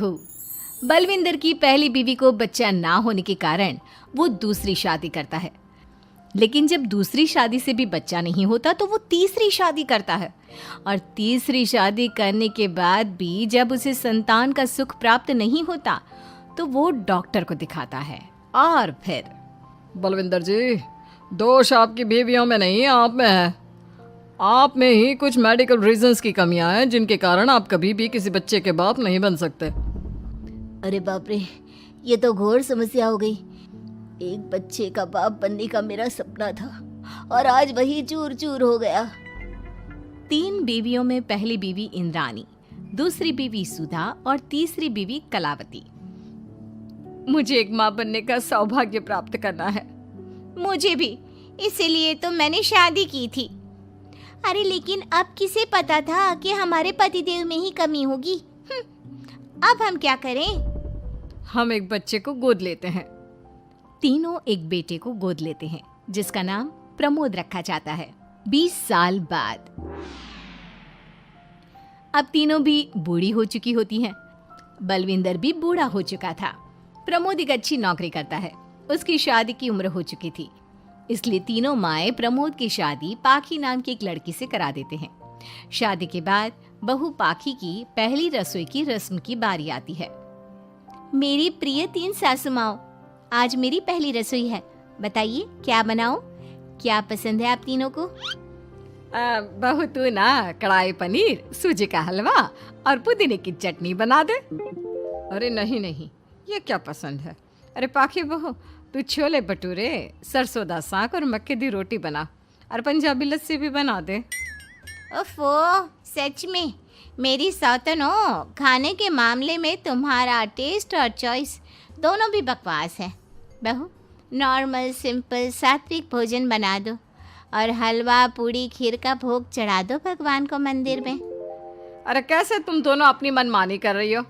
बहू। बलविंदर की पहली बीवी को बच्चा ना होने के कारण वो दूसरी शादी करता है, लेकिन जब दूसरी शादी से भी बच्चा नहीं होता तो वो तीसरी शादी करता है, और तीसरी शादी करने के बाद भी जब उसे संतान का सुख प्राप्त नहीं होता तो वो डॉक्टर को दिखाता है। और फिर बलविंदर जी, दोष आपकी बीवियों में नहीं, आप में है। आप में ही कुछ मेडिकल रीजंस की कमियां हैं जिनके कारण आप कभी भी किसी बच्चे के बाप नहीं बन सकते। अरे बाप रे, ये तो घोर समस्या हो गई। एक बच्चे का बाप बनने का मेरा सपना था और आज वही चूर चूर हो गया। 3 बीवियों में पहली बीवी इंद्राणी, दूसरी बीवी सुधा और तीसरी बीवी कलावती। मुझे एक माँ बनने का सौभाग्य प्राप्त करना है। मुझे भी, इसीलिए तो मैंने शादी की थी। अरे लेकिन अब किसे पता था कि हमारे पतिदेव में ही कमी होगी। अब हम क्या करें? हम एक बच्चे को गोद लेते हैं। तीनों एक बेटे को गोद लेते हैं जिसका नाम प्रमोद रखा जाता है। 20 साल बाद अब तीनों भी बूढ़ी हो चुकी होती हैं। बलविंदर भी बूढ़ा हो चुका था। प्रमोद एक अच्छी नौकरी करता है। उसकी शादी की उम्र हो चुकी थी, इसलिए तीनों माएं प्रमोद की शादी पाखी नाम की एक लड़की से करा देते हैं। शादी के बाद बहू पाखी की पहली रसोई की रस्म की बारी आती है। मेरी प्रिय 3 सासू माओ, आज मेरी पहली रसोई है। बताइए क्या बनाऊं? क्या पसंद है आप तीनों को? बहू तू ना कढ़ाई पनीर, सूजी का हलवा और पुदीने की चटनी बना दे। अरे नहीं नहीं, ये क्या पसंद है। अरे पाखी बहू, तू छोले भटूरे, सरसों दा साग और मक्के दी रोटी बना, और पंजाबी लस्सी भी बना दे। ओफो, सच में मेरी सौतनो, खाने के मामले में तुम्हारा टेस्ट और चॉइस दोनों भी बकवास है। बहू, नॉर्मल सिंपल सात्विक भोजन बना दो और हलवा पूड़ी खीर का भोग चढ़ा दो भगवान को मंदिर में। अरे कैसे तुम दोनों अपनी मनमानी कर रही हो?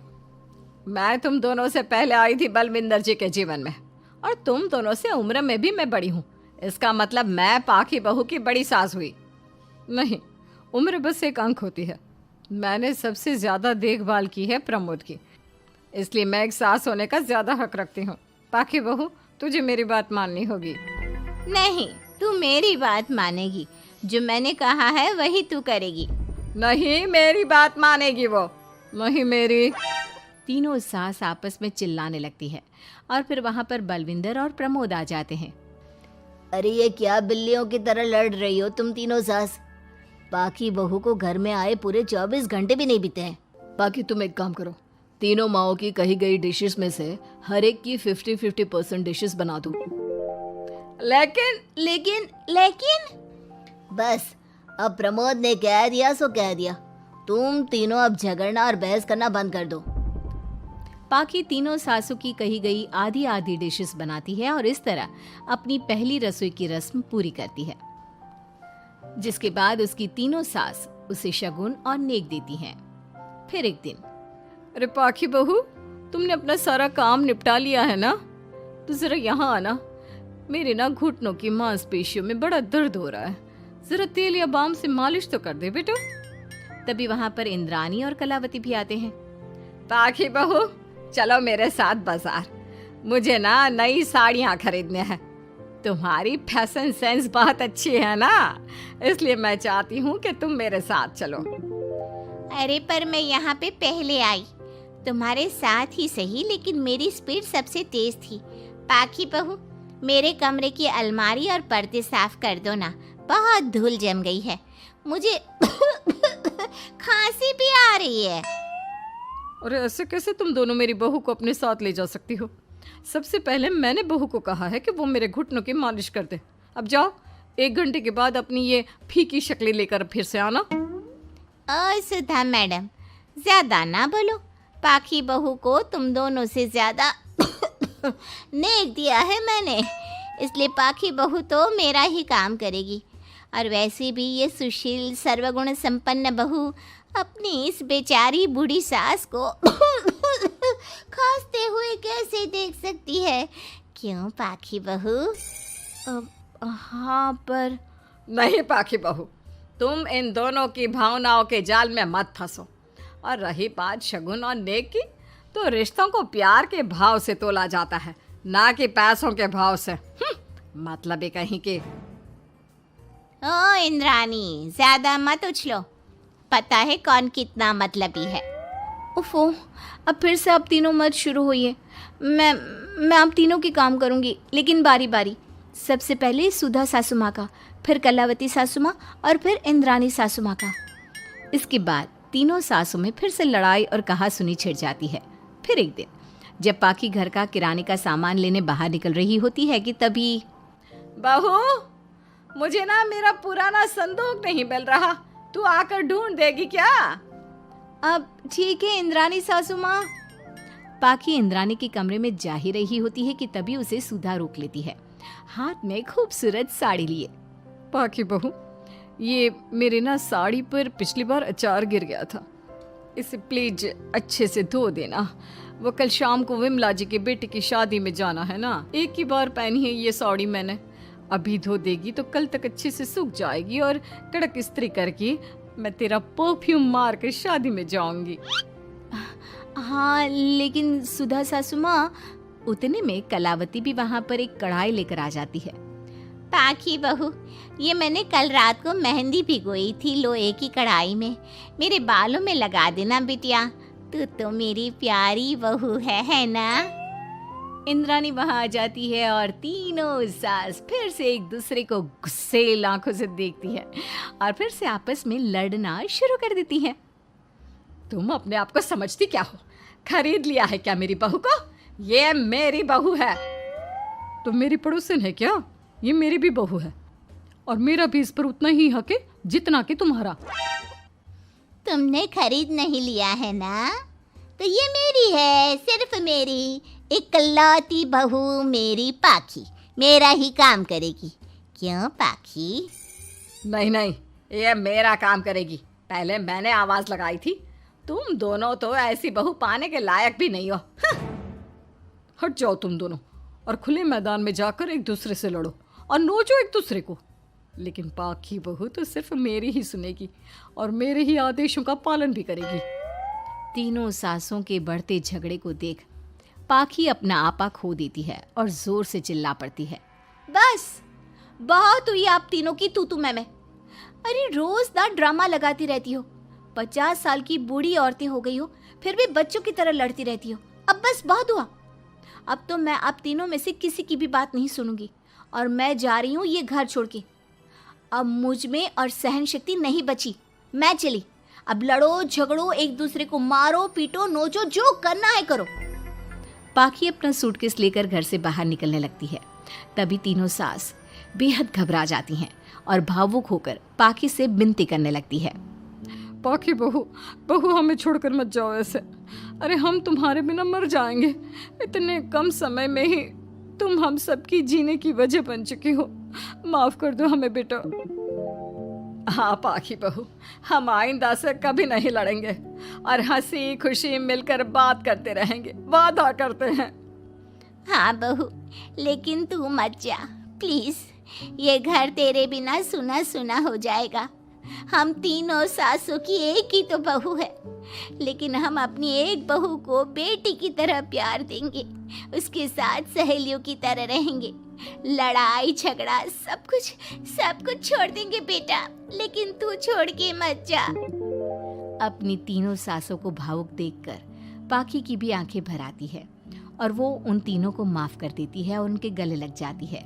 मैं तुम दोनों से पहले आई थी बलविंदर जी के जीवन में, और तुम दोनों से उम्र में भी मैं बड़ी हूँ। इसका मतलब मैं पाखी बहू की बड़ी सास हुई? नहीं, उम्र बस एक अंक होती है। मैंने सबसे ज़्यादा देखभाल की है प्रमोद की, इसलिए मैं एक सास होने का ज़्यादा हक रखती हूँ। पाखी बहू, तुझे मेरी बात माननी होगी। नहीं, तू मेरी बात मानेगी। जो मैंने कहा है वही तू करेगी। नहीं, मेरी बात मानेगी वो। नहीं मेरी। तीनों सास आपस में चिल्लाने लगती है और फिर वहां पर बलविंदर और प्रमोद आ जाते हैं। अरे ये क्या बिल्लियों की तरह लड़ रही हो तुम तीनों सास? पाखी बहू को घर में आए पूरे 24 घंटे भी नहीं बीते हैं। बाकी तुम एक काम करो, तीनों माओं की कही गई डिशेस में से हर एक की 50-50% डिशेस बना दो। लेकिन बस, अब प्रमोद ने कह दिया सो कह दिया। तुम तीनों अब झगड़ना और बहस करना बंद कर दो। पाखी तीनों सासों की कही गई आधी आधी डिशेस बनाती है और इस तरह अपनी पहली रसोई की रस्म पूरी करती है, जिसके बाद उसकी तीनों सास उसे शगुन और नेक देती हैं। फिर एक दिन, अरे पाखी बहू, तुमने अपना सारा काम निपटा लिया है ना? तो जरा यहाँ आना। मेरे ना घुटनों की मांसपेशियों में बड़ा दर्द हो रहा है। जरा तेल या बाम से मालिश तो कर दे बेटा। तभी वहां पर इंद्राणी और कलावती भी आते हैं। पाखी बहू, चलो मेरे साथ बाजार। मुझे ना नई साड़ियाँ खरीदने हैं। तुम्हारी फैशन सेंस बहुत अच्छी है ना, इसलिए मैं चाहती हूँ कि तुम मेरे साथ चलो। अरे पर मैं यहाँ पे पहले आई, तुम्हारे साथ ही सही, लेकिन मेरी स्पीड सबसे तेज थी। पाखी बहू, मेरे कमरे की अलमारी और पर्दे साफ कर दो ना, बहुत धूल जम गई है। मुझे खांसी भी आ रही है। अरे ऐसे कैसे तुम दोनों मेरी बहू को अपने साथ ले जा सकती हो? सबसे पहले मैंने बहू को कहा है कि वो मेरे घुटनों की मालिश कर दे। अब जाओ, 1 घंटे के बाद अपनी ये फीकी शक्लें लेकर फिर से आना। सुधा मैडम, ज्यादा ना बोलो। पाखी बहू को तुम दोनों से ज्यादा नेक दिया है मैंने, इसलिए पाखी बहू तो मेरा ही काम करेगी। और वैसे भी ये सुशील सर्वगुण संपन्न बहू अपनी इस बेचारी बूढ़ी सास को खांसते हुए कैसे देख सकती है? क्यों पाखी बहू? हाँ, पर नहीं पाखी बहू, तुम इन दोनों की भावनाओं के जाल में मत फंसो। और रही बात शगुन और नेक की, तो रिश्तों को प्यार के भाव से तोला जाता है, ना कि पैसों के भाव से। मतलब ही कहीं के। ओ इंद्रानी, ज्यादा मत उछलो, पता है कौन कितना मतलबी है। उफो, अब फिर से आप तीनों मत शुरू होइए। मैं आप तीनों की काम करूंगी, लेकिन बारी बारी। सबसे पहले सुधा सासू माँ का, फिर कलावती सासू माँ और फिर इंद्रानी सासू माँ का। इसके बाद तीनों सासों में फिर से लड़ाई और कहासुनी छिड़ जाती है। फिर एक दिन जब पाखी घर का किराने का सामान लेने बाहर निकल रही होती है कि तभी, बहू, मुझे ना मेरा पुराना संदूक नहीं मिल रहा, तू आकर ढूंढ देगी क्या? अब ठीक है इंद्रानी सासू माँ। पाखी इंद्रानी के कमरे में जा ही रही होती है कि तभी उसे सुधा रोक लेती है, हाथ में खूबसूरत साड़ी लिए। पाखी बहू, ये मेरे ना साड़ी पर पिछली बार अचार गिर गया था, इसे प्लीज अच्छे से धो देना। वो कल शाम को विमला जी के बेटे की शादी में जाना है ना, एक ही बार पहनी है ये साड़ी मैंने। अभी धो देगी तो कल तक अच्छे से सूख जाएगी और कड़क इस्त्री करके मैं तेरा परफ्यूम मार कर शादी में जाऊंगी। हाँ, लेकिन सुधा सासू माँ। उतने में कलावती भी वहाँ पर एक कढ़ाई लेकर आ जाती है। पाखी बहू, ये मैंने कल रात को मेहंदी भिगोई थी लोहे की कढ़ाई में, मेरे बालों में लगा देना बिटिया, तू तो मेरी प्यारी बहू है ना? इंद्रानी वहाँ आ जाती है और तीनों सास फिर से एक दूसरे को गुस्सेल आंखों से देखती है और फिर से आपस में लड़ना शुरू कर देती है। तुम अपने आप को समझती क्या हो? खरीद लिया है क्या मेरी बहू को? ये मेरी बहू है। तुम मेरी पड़ोसन है क्या? ये मेरी भी बहू है और मेरा भी इस पर उतना ही हक है जितना कि तुम्हारा। तुमने खरीद नहीं लिया है ना, तो ये मेरी है, सिर्फ मेरी इकलौती बहू मेरी पाखी, मेरा ही काम करेगी। क्यों पाखी? नहीं नहीं, ये मेरा काम करेगी। पहले मैंने आवाज लगाई थी। तुम दोनों तो ऐसी बहू पाने के लायक भी नहीं हो। हट जाओ तुम दोनों और खुले मैदान में जाकर एक दूसरे से लड़ो और नोचो एक दूसरे को। लेकिन पाखी बहू तो सिर्फ मेरी ही सुनेगी और मेरे ही आदेशों का पालन भी करेगी। तीनों सासों के बढ़ते झगड़े को देख पाखी अपना आपा खो देती है और जोर से चिल्ला पड़ती है, बस बहुत हुई आप तीनों की तू मैं। अरे रोज ना ड्रामा लगाती रहती हो, 50 साल की बूढ़ी औरतें हो गई हो, फिर भी बच्चों की तरह लड़ती रहती हो। अब बस बहुत हुआ। अब तो मैं आप तीनों में से किसी की भी बात नहीं सुनूंगी और मैं जा रही हूँ ये घर छोड़ के। अब मुझ में और सहन शक्ति नहीं बची, मैं चली। अब लड़ो झगड़ो, एक दूसरे को मारो पीटो नोचो, जो करना है करो। पाखी अपना सूटकेस लेकर घर से बाहर निकलने लगती है। तभी तीनों सास बेहद घबरा जाती हैं और भावुक होकर पाखी से विनती करने लगती है, पाखी बहू, बहू हमें छोड़कर मत जाओ ऐसे। अरे हम तुम्हारे बिना मर जाएंगे। इतने कम समय में ही तुम हम सबकी जीने की वजह बन चुकी हो। माफ कर दो हमें बेटा। हाँ पाखी बहू, हम आइंदा से कभी नहीं लड़ेंगे और हंसी खुशी मिलकर बात करते रहेंगे, वादा करते हैं। हाँ बहू, लेकिन तू मत जा प्लीज, ये घर तेरे बिना सुना सुना हो जाएगा। हम तीनों सासों की एक ही तो बहू है, लेकिन हम अपनी एक बहू को बेटी की तरह प्यार देंगे, उसके साथ सहेलियों की तरह रहेंगे। लड़ाई झगड़ा सब कुछ छोड़ देंगे बेटा, लेकिन तू छोड़ के मत जा। अपनी तीनों सासों को भावुक देखकर पाखी की भी आंखें भर आती है और वो उन तीनों को माफ कर देती है और उनके गले लग जाती है।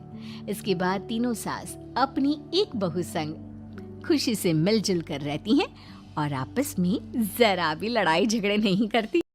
इसके बाद तीनों सास अपनी एक बहू संग खुशी से मिलजुल कर रहती हैं और आपस में जरा भी लड़ाई झगड़े नहीं करती।